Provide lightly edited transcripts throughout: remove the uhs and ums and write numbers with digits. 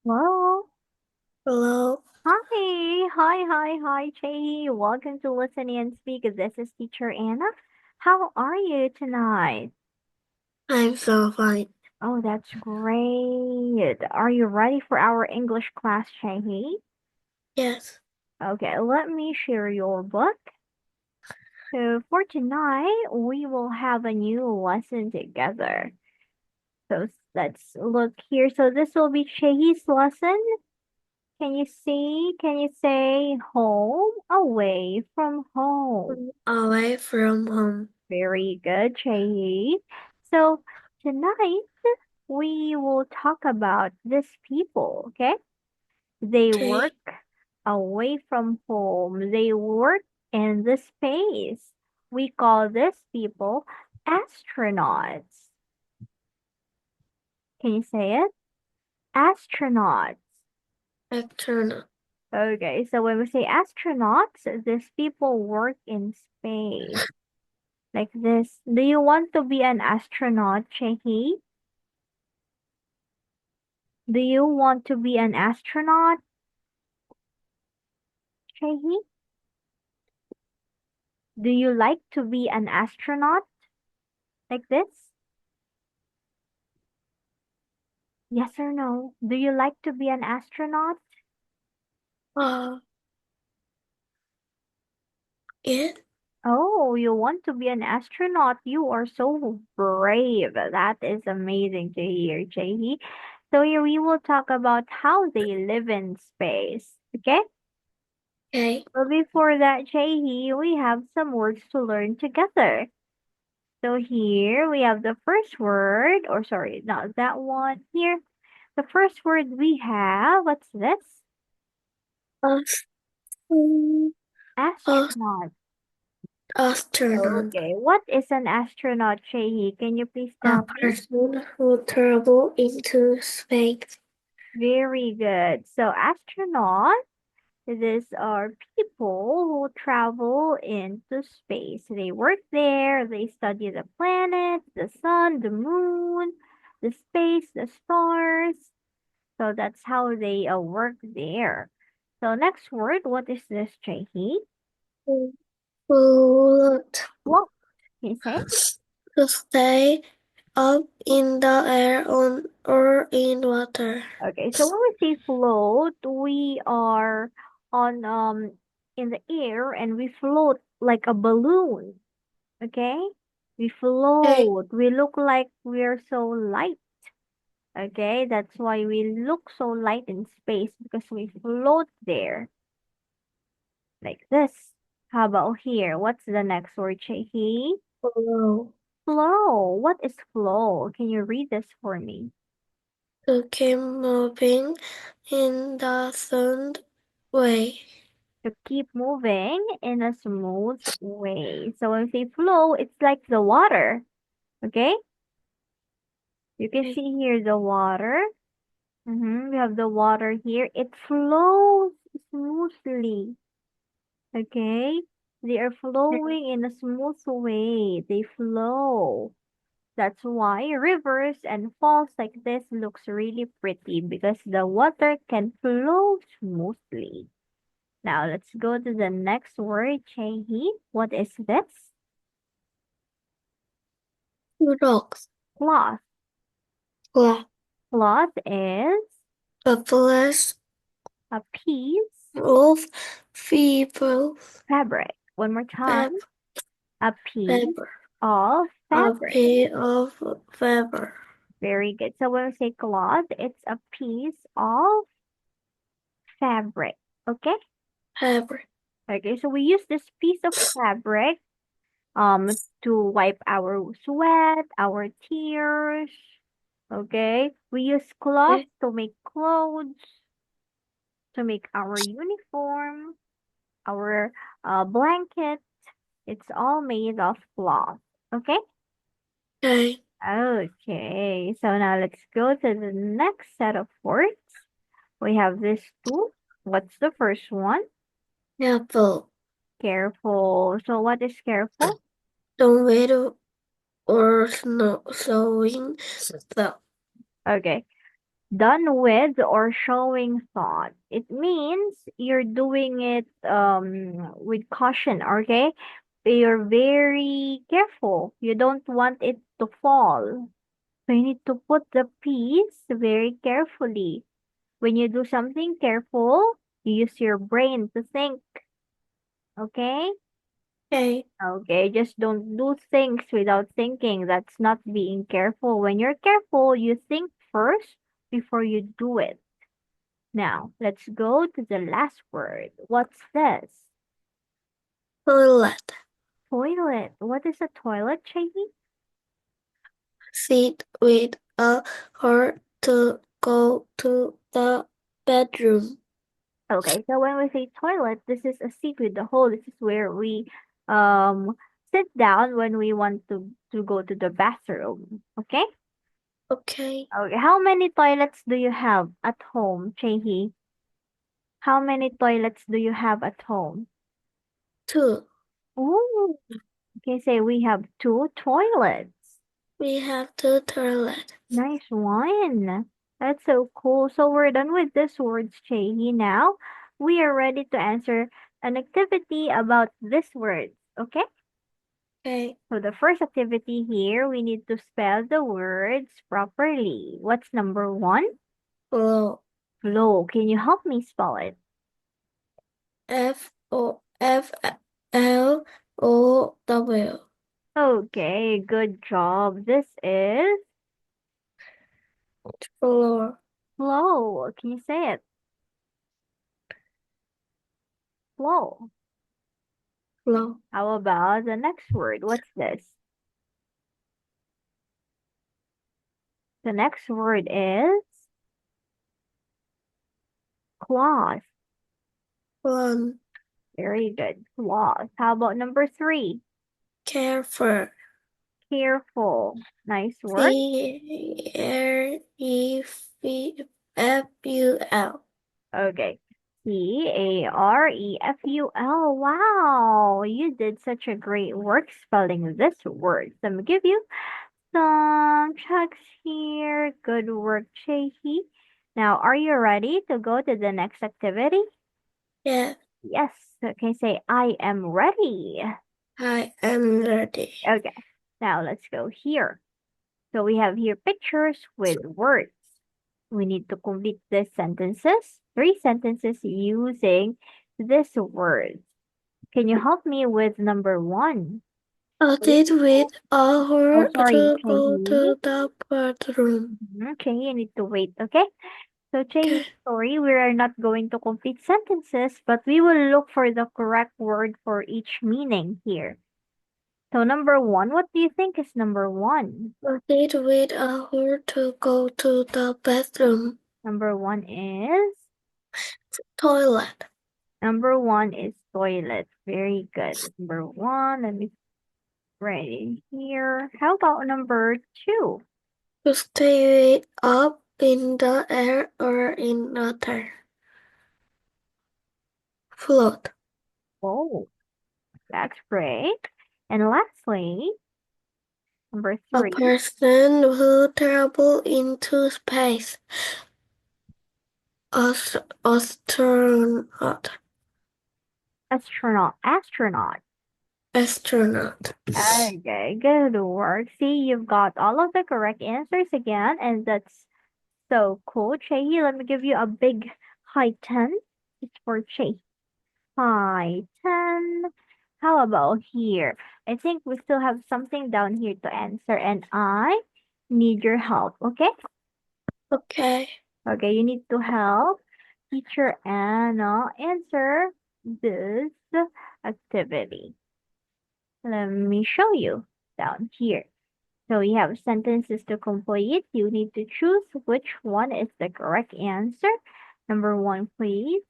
Hello. Hello, Hi, Chae. Welcome to Listen and Speak. This is Teacher Anna. How are you tonight? I'm so fine. Oh, that's great. Are you ready for our English class, Chae? Yes, Okay, let me share your book. So for tonight, we will have a new lesson together. So let's look here. So this will be Chae's lesson. Can you see? Can you say home away from home? away from home. Very good, Chae. So tonight we will talk about these people, okay? They Okay. work away from home. They work in the space. We call these people astronauts. Can you say it? Astronauts. External. Okay, so when we say astronauts, these people work in space. Like this. Do you want to be an astronaut, Chahi? Do you want to be an astronaut, Chahi? Do you like to be an astronaut like this? Yes or no? Do you like to be an astronaut? Uh, it. Oh, you want to be an astronaut. You are so brave. That is amazing to hear, Chahi. So here we will talk about how they live in space. Okay? Okay. But before that, Chahi, we have some words to learn together. So here we have the first word, or sorry, not that one. Here, the first word we have, what's this? Ast- ast- Astronaut. Astronaut. Okay, what is an astronaut, Shehi? Can you please A tell me? person who travel into space. Very good. So astronaut, these are people who travel into space. They work there, they study the planets, the sun, the moon, the space, the stars. So that's how they work there. So next word, what is this, Chahi? Float. Float. Can you say? To stay up in the air on or in water. Okay, so when we say float, we are on in the air and we float like a balloon. Okay? We Okay. float. We look like we're so light. Okay, that's why we look so light in space because we float there like this. How about here? What's the next word, Chehi? Below. Flow. What is flow? Can you read this for me? To keep moving in the sound way. To keep moving in a smooth way. So when we say flow, it's like the water. Okay? You can Okay. see here the water. We have the water here. It flows smoothly. Okay? They are flowing in a smooth way. They flow. That's why rivers and falls like this looks really pretty because the water can flow smoothly. Now let's go to the next word, Chehi. What is this? Rocks. Cloth. Glass. Cloth is A place a piece of people. fabric. One more time. Fab. A piece Paper. of A fabric. piece of paper. Very good. So when we say cloth, it's a piece of fabric. Okay? Paper. Okay, so we use this piece of fabric to wipe our sweat, our tears. Okay? We use cloth Okay. to make clothes, to make our uniform, our blanket. It's all made of cloth. Okay? Okay. Okay. So now let's go to the next set of words. We have these two. What's the first one? Apple. Careful. So what is careful? Don't wait or snow, sewing stuff. Okay. Done with or showing thought. It means you're doing it with caution, okay? You're very careful. You don't want it to fall. So you need to put the piece very carefully. When you do something careful, you use your brain to think, okay? Okay. Okay, just don't do things without thinking. That's not being careful. When you're careful, you think first before you do it. Now, let's go to the last word. What's this? Toilet. Toilet. What is a toilet, Chae? Sit with a her to go to the bedroom. Okay, so when we say toilet, this is a seat with the hole. This is where we um sit down when we want to go to the bathroom. Okay? Okay. Okay. How many toilets do you have at home, Chae? How many toilets do you have at home? Two. Ooh. Okay, say we have two toilets. We have two toilets. Nice one. That's so cool. So we're done with this words, Chae. Now we are ready to answer an activity about this words. Okay? Okay. So the first activity here, we need to spell the words properly. What's number one? Flow. Flow. Can you help me spell it? Flow. Okay, good job. This is Floor. flow. Can you say it? Flow. Flow. How about the next word? What's this? The next word is cloth. One. Very good. Cloth. How about number three? Careful. Careful. Nice word. Careful. Okay. Careful. Wow. You did such a great work spelling this word. So I'm gonna give you some checks here. Good work, Chae. Now, are you ready to go to the next activity? Yeah, Yes. Okay, say I am ready. I am ready. Okay. Now let's go here. So we have here pictures with words. We need to complete these sentences, three sentences using this word. Can you help me with number one? I did with a Oh, her sorry, to go Chae. to the bathroom. Okay, you need to wait, okay? So, Chae, Okay, sorry, we are not going to complete sentences, but we will look for the correct word for each meaning here. So, number one, what do you think is number one? I did with a her to go to the bathroom. Number one is Toilet. Number one is toilet. Very good. Number one, let me write it here. How about number two? To stay up in the air or in water. Float. Oh, that's great. And lastly, number A three, person who travels into space. Astronaut. astronaut. Astronaut. Astronaut. Okay, good work. See, you've got all of the correct answers again, and that's so cool. Chae, let me give you a big high 10. It's for Chae. High 10. How about here? I think we still have something down here to answer, and I need your help, okay? Okay. Okay, you need to help teacher Anna answer this activity. Let me show you down here. So we have sentences to complete. You need to choose which one is the correct answer. Number one, please.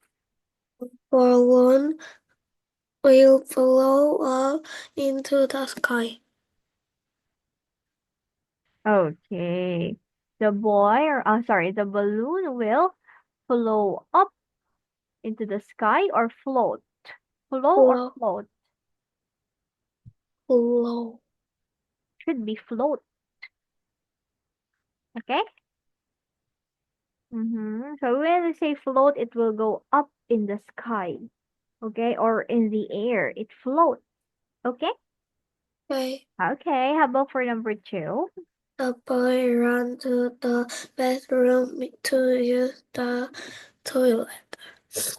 Balloon will blow up into the sky. Okay. The balloon will flow up into the sky or float. Flow or Blow. float? Blow. Should be float. Okay? So when we say float, it will go up in the sky, okay, or in the air. It floats, okay? Okay. Okay, how about for number two? The boy ran to the bathroom to use the toilet.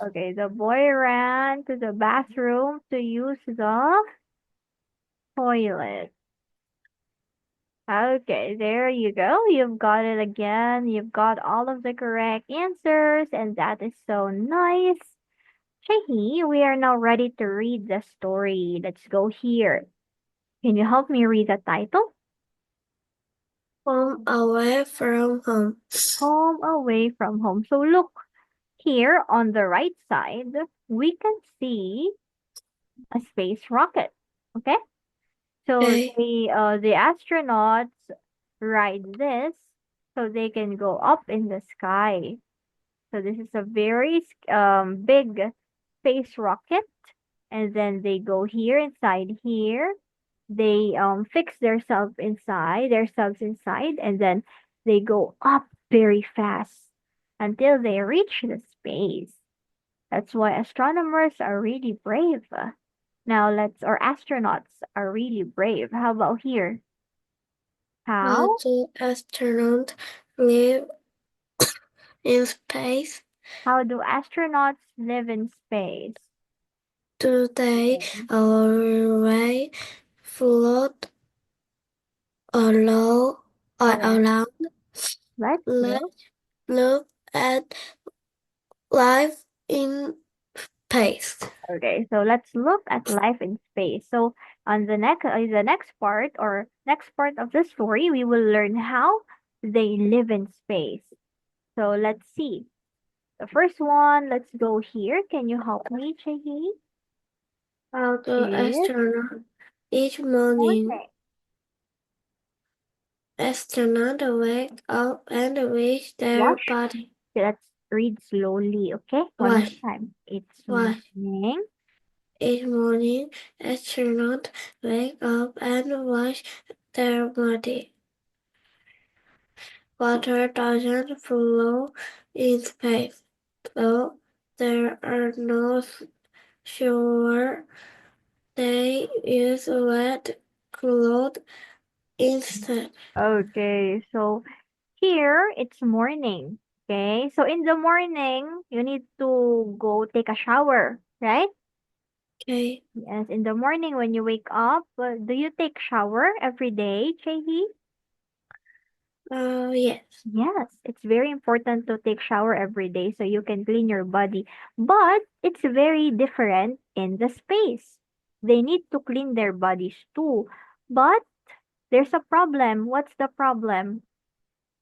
Okay, the boy ran to the bathroom to use the toilet. Okay, there you go. You've got it again. You've got all of the correct answers, and that is so nice. Chae, we are now ready to read the story. Let's go here. Can you help me read the title? Home away from home. Home away from home. So look here on the right side, we can see a space rocket. Okay? So Okay. the astronauts ride this so they can go up in the sky. So this is a very big space rocket, and then they go here inside here. They fix themselves inside, and then they go up very fast until they reach the space. That's why astronomers are really brave. Now or astronauts are really brave. How about here? How How? do astronauts live in space? How do astronauts live in space? Do they Okay. always float alone or All right. around? Let's look. Let's look at life in space. Okay, so let's look at life in space. So on the next part of the story, we will learn how they live in space. So let's see. The first one, let's go here. Can you help me, Chahi? How do Yes. astronauts each morning? Morning. Astronauts wake up and wash their Wash. body. Okay, let's read slowly, okay? One more Wash, time. It's wash. morning. Each morning, astronauts wake up and wash their body. Water doesn't flow in space, so there are no showers. They use wet clothes instead. Okay, so here it's morning. Okay, so in the morning, you need to go take a shower, right? Okay. Yes, in the morning when you wake up, do you take shower every day, Chahi? Yes. Yes, it's very important to take shower every day so you can clean your body. But it's very different in the space. They need to clean their bodies too. But there's a problem. What's the problem?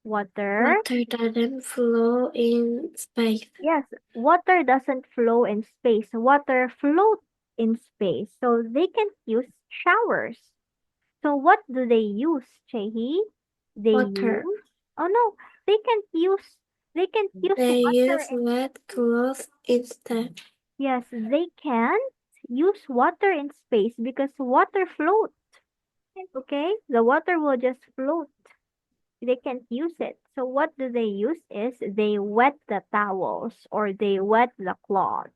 Water. Water doesn't flow in space. Yes, water doesn't flow in space. Water floats in space. So they can use showers. So what do they use, Chahi? They Water. use oh no, they can't use they can't use They water use wet clothes instead. yes, they can't use water in space because water floats. Okay? The water will just float. They can't use it. So what do they use is they wet the towels or they wet the cloth.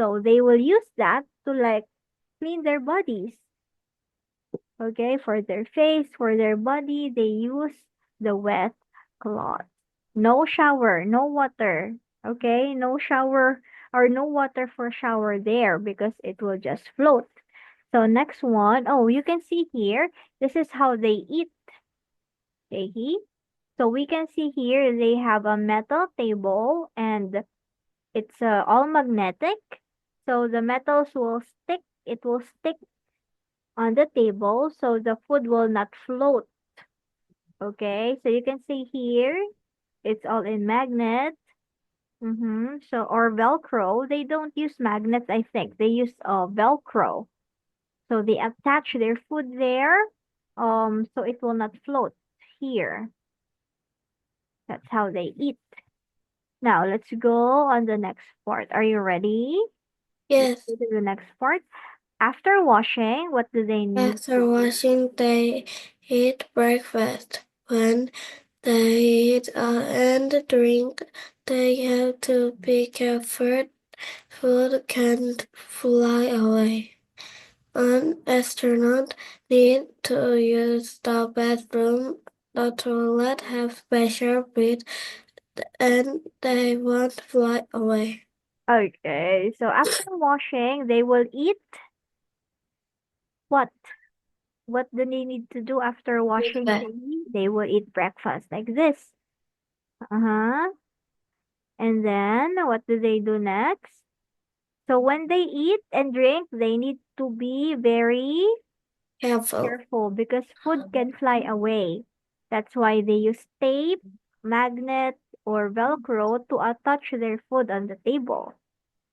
So they will use that to like clean their bodies. Okay, for their face, for their body, they use the wet cloth. No shower, no water. Okay, no shower or no water for shower there because it will just float. So next one, oh, you can see here, this is how they eat. Okay, so we can see here they have a metal table and it's all magnetic. So the metals will stick, it will stick on the table so the food will not float. Okay, so you can see here, it's all in magnet. So, or Velcro. They don't use magnets, I think. They use Velcro. So they attach their food there, so it will not float here. That's how they eat. Now, let's go on the next part. Are you ready? Let's Yes. go to the next part. After washing, what do they need to After do? washing, they eat breakfast. When they eat eat and drink, they have to be careful. Food can't fly away. An astronaut need to use the bathroom. The toilet have special bed and they won't fly away. Okay, so after washing, they will eat what? What do they need to do after Eat washing, back. Chae? They will eat breakfast like this. Uh-huh. And then what do they do next? So when they eat and drink, they need to be very Careful. careful because food can fly away. That's why they use tape, magnet, or Velcro to attach their food on the table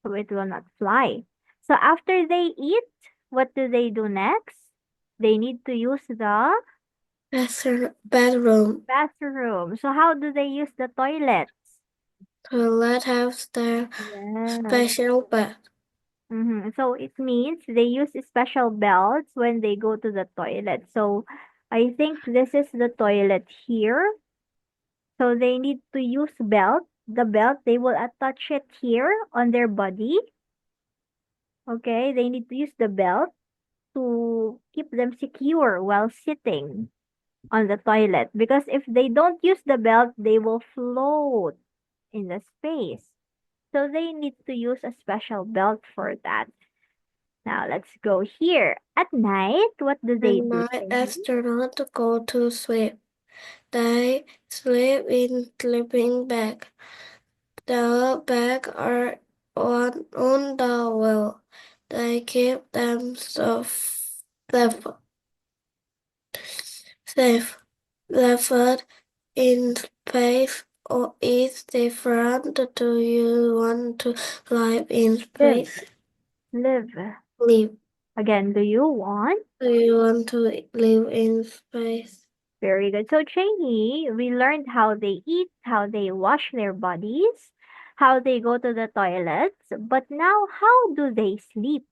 so it will not fly. So after they eat, what do they do next? They need to use the Bedroom. bathroom. So how do they use the toilets? Toilet have their Yes. special bed. So it means they use special belts when they go to the toilet. So I think this is the toilet here. So they need to use belt. The belt, they will attach it here on their body. Okay, they need to use the belt to keep them secure while sitting on the toilet. Because if they don't use the belt, they will float in the space. So they need to use a special belt for that. Now let's go here. At night, what do they And do, night Shane? astronaut go to sleep. They sleep in sleeping bag. The bag are on the wall. They keep them safe. Safe. The food in space or is different. Do you want to live in Live. space? Live. Live. Again, do you want? Do you want to live in space? Very good. So, Chae, we learned how they eat, how they wash their bodies, how they go to the toilets. But now, how do they sleep?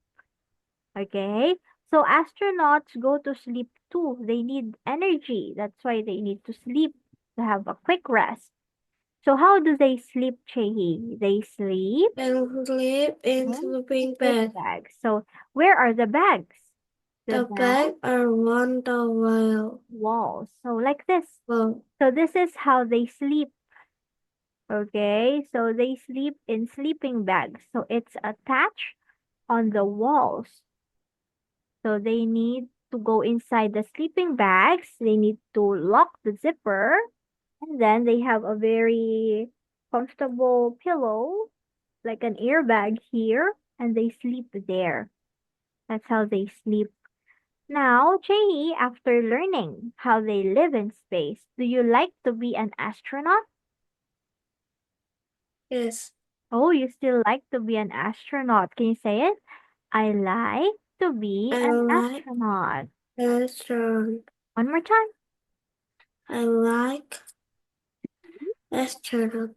Okay. So, astronauts go to sleep too. They need energy. That's why they need to sleep to have a quick rest. So, how do they sleep, Chae? They sleep And live in in sleeping sleeping bag. bags. So, where are the bags? The The bag bag are on the walls. So, like this. wall. So, this is how they sleep. Okay, so they sleep in sleeping bags. So it's attached on the walls. So they need to go inside the sleeping bags. They need to lock the zipper. And then they have a very comfortable pillow, like an airbag here. And they sleep there. That's how they sleep. Now, Chae, after learning how they live in space, do you like to be an astronaut? Yes, Oh, you still like to be an astronaut. Can you say it? I like to be I an like astronaut. astronaut. One more time. I like astronaut.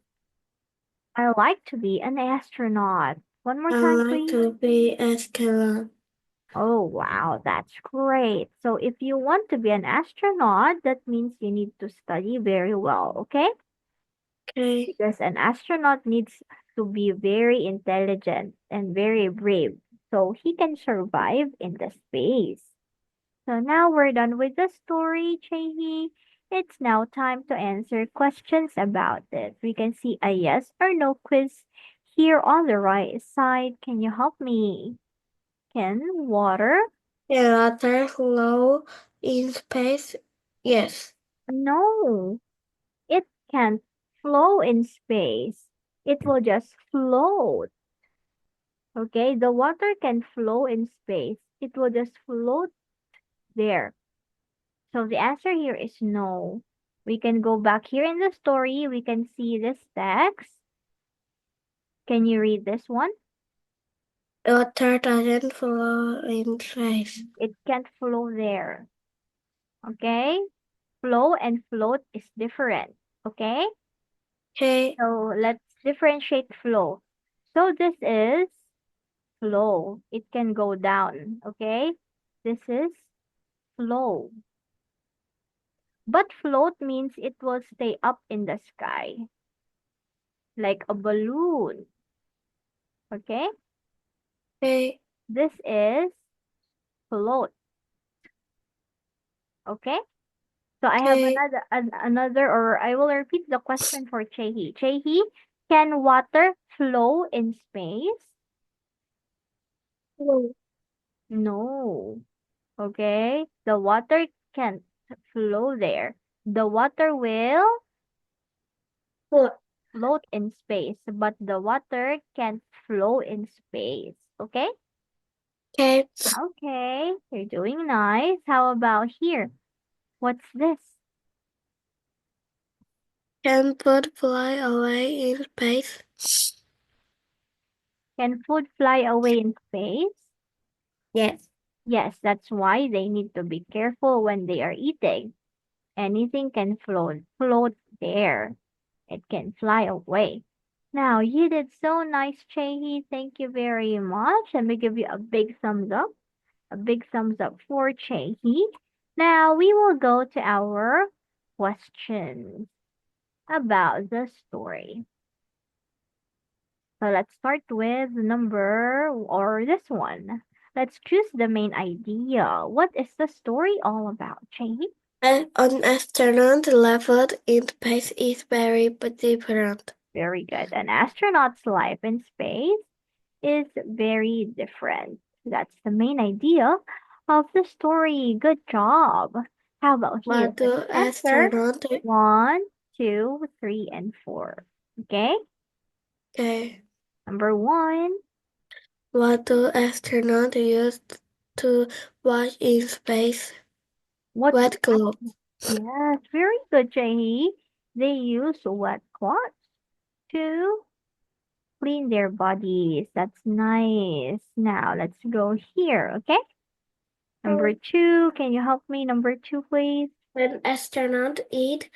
I like to be an astronaut. One more I time, like please. to be astronaut. Oh, wow, that's great. So if you want to be an astronaut, that means you need to study very well, okay? Okay. Because an astronaut needs to be very intelligent and very brave so he can survive in the space. So now we're done with the story, Chae. It's now time to answer questions about it. We can see a yes or no quiz here on the right side. Can you help me? Can water? Water flow in space? Yes. No, it can't flow in space. It will just float. Okay, the water can flow in space. It will just float there. So the answer here is no. We can go back here in the story. We can see this text. Can you read this one? Water doesn't flow in space. It can't flow there. Okay? Flow and float is different. Okay? Okay. So let's differentiate flow. So this is flow. It can go down. Okay? This is flow. But float means it will stay up in the sky, like a balloon. Okay? Okay. This is float. Okay? So I have Okay. another, or I will repeat the question for Chae. Chae, can water flow in space? No. No. Okay? The water can't flow there. The water will What? float in space, but the water can't flow in space. Okay? Okay. Okay, you're doing nice. How about here? What's this? Can bird fly away in space? Can food fly away in space? Yes. Yes, that's why they need to be careful when they are eating. Anything can float there. It can fly away. Now, you did so nice, Chae. Thank you very much. Let me give you a big thumbs up. A big thumbs up for Chae. Now, we will go to our questions about the story. So let's start with number or this one. Let's choose the main idea. What is the story all about, Chae? An astronaut level in space is very different. Very good. An astronaut's life in space is very different. That's the main idea of the story. Good job. How about here? What Let's do answer astronauts? 1, 2, 3, and 4. Okay? Okay. Number 1. What do astronauts use to watch in space? What do Wet clothes. Yes, very good, Jahi. They use wet cloths to clean their bodies. That's nice. Now let's go here, okay? Number 2, can you help me? Number 2, please. When astronauts eat,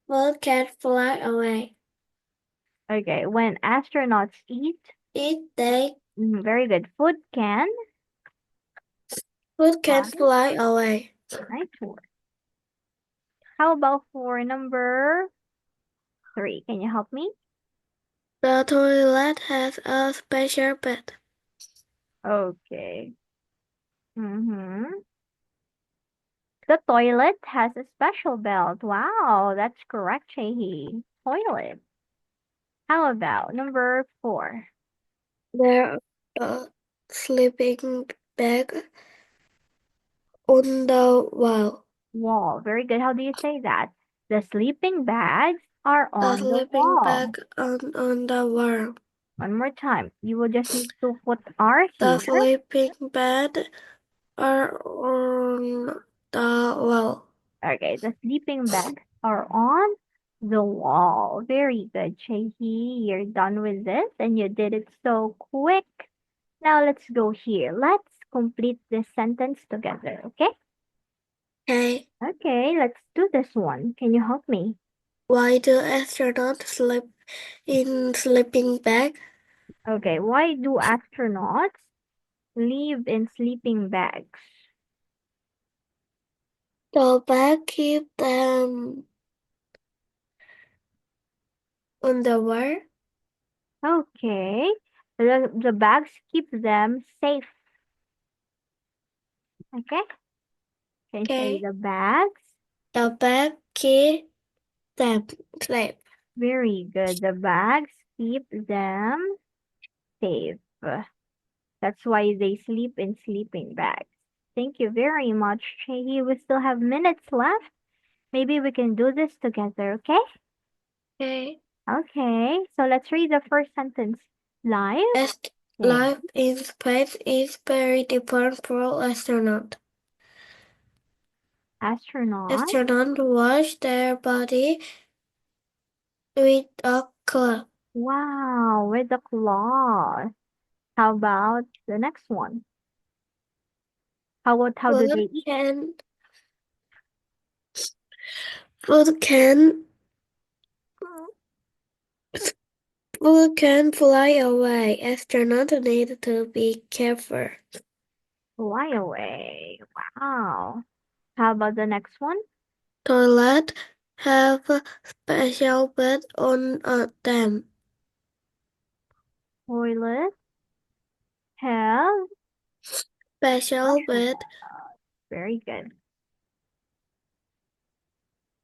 bird can fly away. Okay, when astronauts eat, They very good. bird can Fly. fly away. Nice work. How about for number 3? Can you help me? The toilet has a special bed. Okay. Mm-hmm. The toilet has a special belt. Wow, that's correct, Chahi. Toilet. How about number 4? There a sleeping bag on the wall. Wall. Very good. How do you say that? The sleeping bags are The on the sleeping wall. bag on the wall. One more time. You will just need to put R The here. sleeping bed are on the wall. Okay, the sleeping bags are on the wall. Very good, Chahi. You're done with this and you did it so quick. Now let's go here. Let's complete this sentence together, okay? Okay. Okay, let's do this one. Can you help me? Why do astronauts sleep in sleeping bag? Okay, why do astronauts live in sleeping bags? The bag keep them on the wall. Okay, the bags keep them safe. Okay, can you say Okay. the bags? The bag keep them safe. Very good. The bags keep them safe. That's why they sleep in sleeping bags. Thank you very much, Chahi. We still have minutes left. Maybe we can do this together, okay? Okay. Okay, so let's read the first sentence. Life in Life in space is very different for astronauts. astronaut. Astronauts wash their body with a cloth. Wow, with the claws. How about the next one? How do Food they eat? can food can food can fly away. Astronauts need to be careful. Fly away. Wow. How about the next one? toilet have a special bed on them. Toilet have Special special bed. bath. Very good.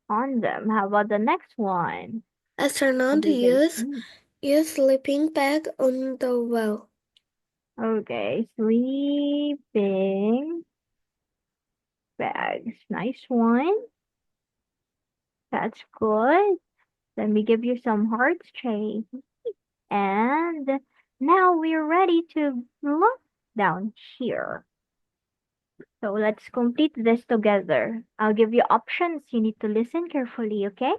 On them. How about the next one? What Astronaut do they use eat? use sleeping bag on the wall. Okay, sleeping bags. Nice one. That's good. Let me give you some hearts, Chae. And now we're ready to look down here. So let's complete this together. I'll give you options. You need to listen carefully, okay?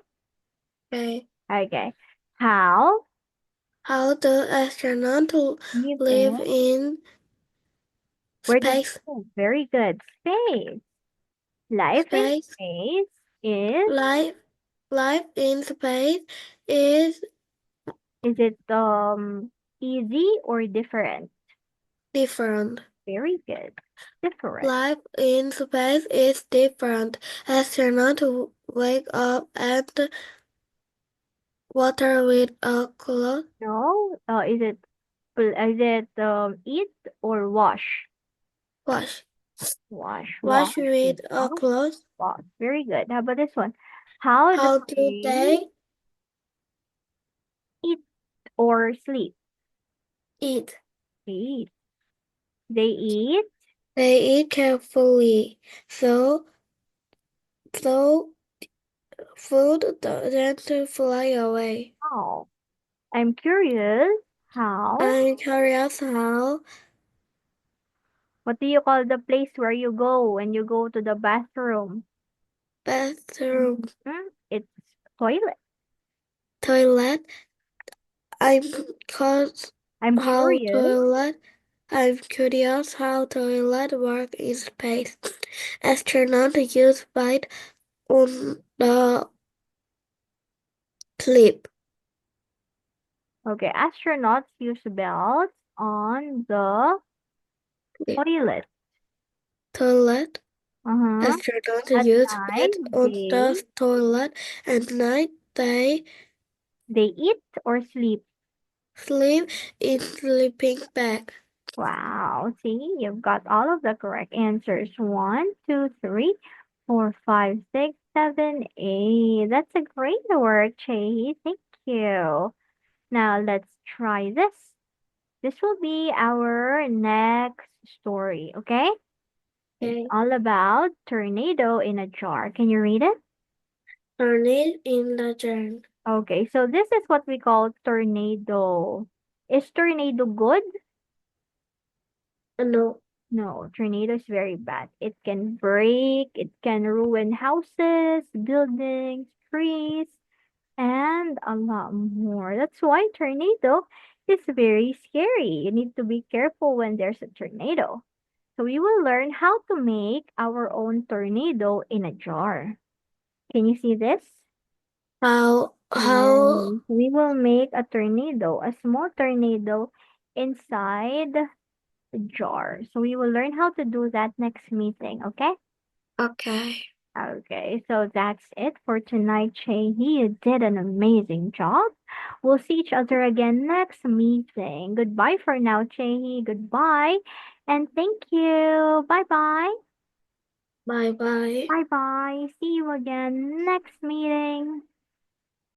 Okay. Okay. How How do astronauts live live in? in Where do space? they live? Very good. Space. Life in Space space is life life in space is is it easy or different? different. Very good. Different. Life in space is different. Astronauts wake up at water with a cloth. No. Is it eat or wash? Wash. Wash. Wash Wash with a without cloth. wash. Very good. How about this one? How do How do they they eat or sleep? eat? Eat. They eat. They eat carefully, so food doesn't fly away. How? I'm curious. How? I'm curious how What do you call the place where you go when you go to the bathroom? bathroom It's toilet. toilet. I'm curious I'm how curious. toilet. I'm curious how toilet work in space. Astronauts use bite on the sleep. Okay, astronauts use belts on the toilet. Toilet. Uh-huh. Astronauts At use night, bed on the toilet. At night, they they eat or sleep. sleep in sleeping bag. Wow. See, you've got all of the correct answers. One, two, three, four, five, six, seven, eight. That's a great work, Chae. Thank you. Now let's try this. This will be our next story, okay? It's Okay. all about tornado in a jar. Can you read it? Turn it in the jar. Okay, so this is what we call tornado. Is tornado good? No. No, tornado is very bad. It can break, it can ruin houses, buildings, trees, and a lot more. That's why tornado is very scary. You need to be careful when there's a tornado. So we will learn how to make our own tornado in a jar. Can you see this? How Yes. We will make a tornado, a small tornado inside the jar. So we will learn how to do that next meeting, okay? okay. Okay, so that's it for tonight, Chae. You did an amazing job. We'll see each other again next meeting. Goodbye for now, Chae. Goodbye. And thank you. Bye bye. Bye bye. Bye bye. See you again next meeting.